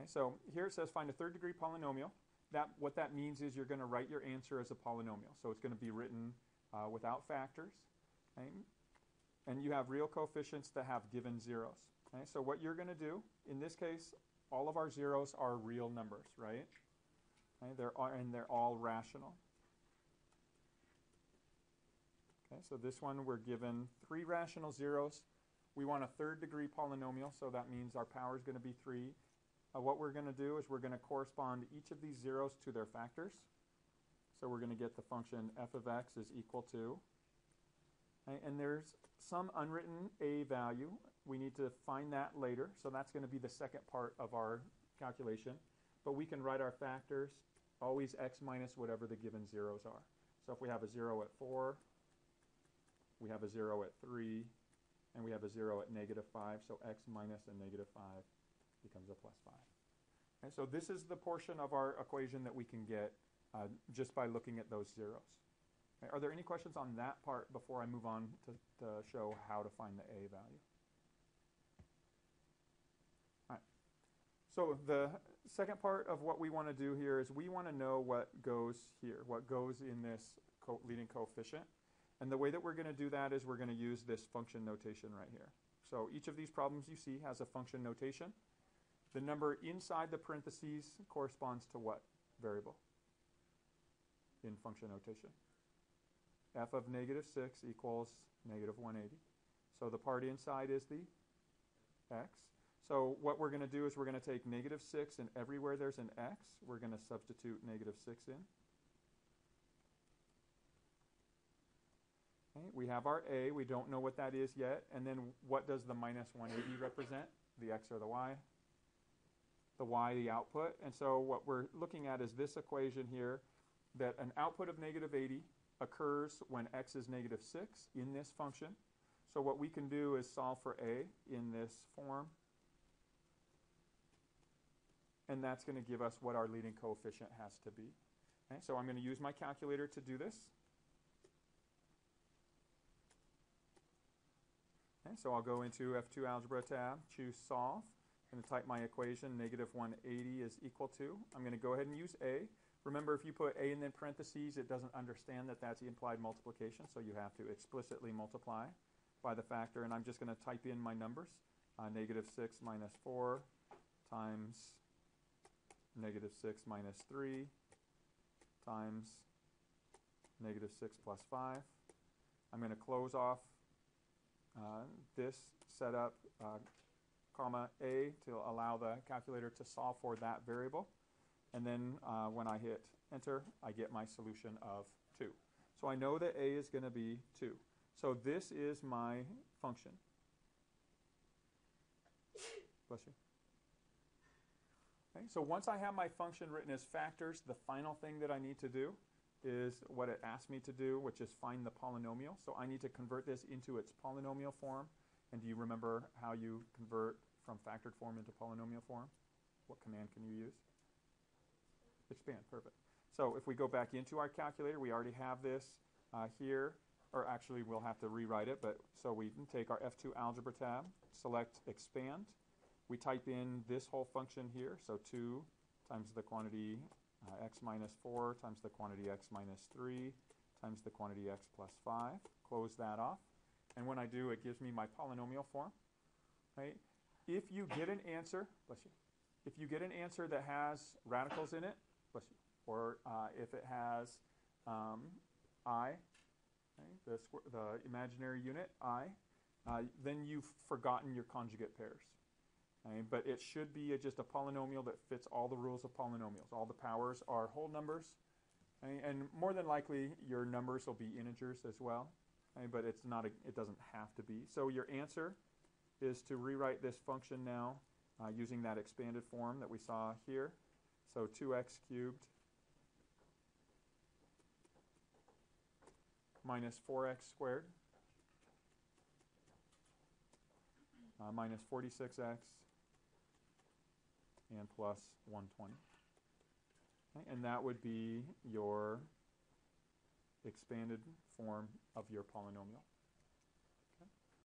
Okay, so here it says find a third degree polynomial. What that means is you're going to write your answer as a polynomial. So it's going to be written without factors. Okay? And you have real coefficients that have given zeros. Okay? So what you're going to do, in this case, all of our zeros are real numbers, right? Okay? They're all rational. Okay, so this one we're given 3 rational zeros. We want a third degree polynomial, so that means our power is going to be 3. What we're going to do is we're going to correspond each of these zeros to their factors. So we're going to get the function f of x is equal to, okay, and there's some unwritten a value. We need to find that later, so that's going to be the second part of our calculation. But we can write our factors, always x minus whatever the given zeros are. So if we have a 0 at 4, we have a 0 at 3, and we have a 0 at -5, so x minus a -5 becomes a +5. Okay, so this is the portion of our equation that we can get just by looking at those zeros. Okay, are there any questions on that part before I move on to show how to find the a value? All right. So the second part of what we want to do here is we want to know what goes here, what goes in this leading coefficient. And the way that we're going to do that is we're going to use this function notation right here. So each of these problems you see has a function notation. The number inside the parentheses corresponds to what variable in function notation? F of -6 equals -180. So the part inside is the x. So what we're going to do is we're going to take -6, and everywhere there's an x, we're going to substitute -6 in. Okay, we have our a. We don't know what that is yet. And then what does the -180 represent? The x or the y? The y, the output. And so what we're looking at is this equation here, that an output of -80 occurs when x is -6 in this function. So what we can do is solve for a in this form. And that's going to give us what our leading coefficient has to be. Okay, so I'm going to use my calculator to do this. Okay, so I'll go into F2 Algebra tab, choose Solve. I'm going to type my equation, -180 is equal to. I'm going to go ahead and use a. Remember, if you put a in the parentheses, it doesn't understand that that's the implied multiplication, so you have to explicitly multiply by the factor. And I'm just going to type in my numbers, -6 minus 4 times -6 minus 3 times -6 plus 5. I'm going to close off this setup, comma a, to allow the calculator to solve for that variable. And then when I hit enter, I get my solution of 2. So I know that a is going to be 2. So this is my function. Bless you. Okay, so once I have my function written as factors, the final thing that I need to do is what it asked me to do, which is find the polynomial. So I need to convert this into its polynomial form. And do you remember how you convert from factored form into polynomial form? What command can you use? Expand, perfect. So if we go back into our calculator, we already have this here, or actually we'll have to rewrite it, but so we can take our F2 Algebra tab, select expand. We type in this whole function here, so 2 times the quantity x minus 4 times the quantity x minus 3 times the quantity x plus 5. Close that off. And when I do, it gives me my polynomial form. Right? If you get an answer, bless you, if you get an answer that has radicals in it, bless you, or if it has I, okay, the imaginary unit I, then you've forgotten your conjugate pairs. Okay? But it should be just a polynomial that fits all the rules of polynomials. All the powers are whole numbers, okay? And more than likely your numbers will be integers as well. Okay? But it's not it doesn't have to be. So your answer is to rewrite this function now using that expanded form that we saw here. So 2x cubed minus 4x squared minus 46x and plus 120. Okay? And that would be your expanded form of your polynomial.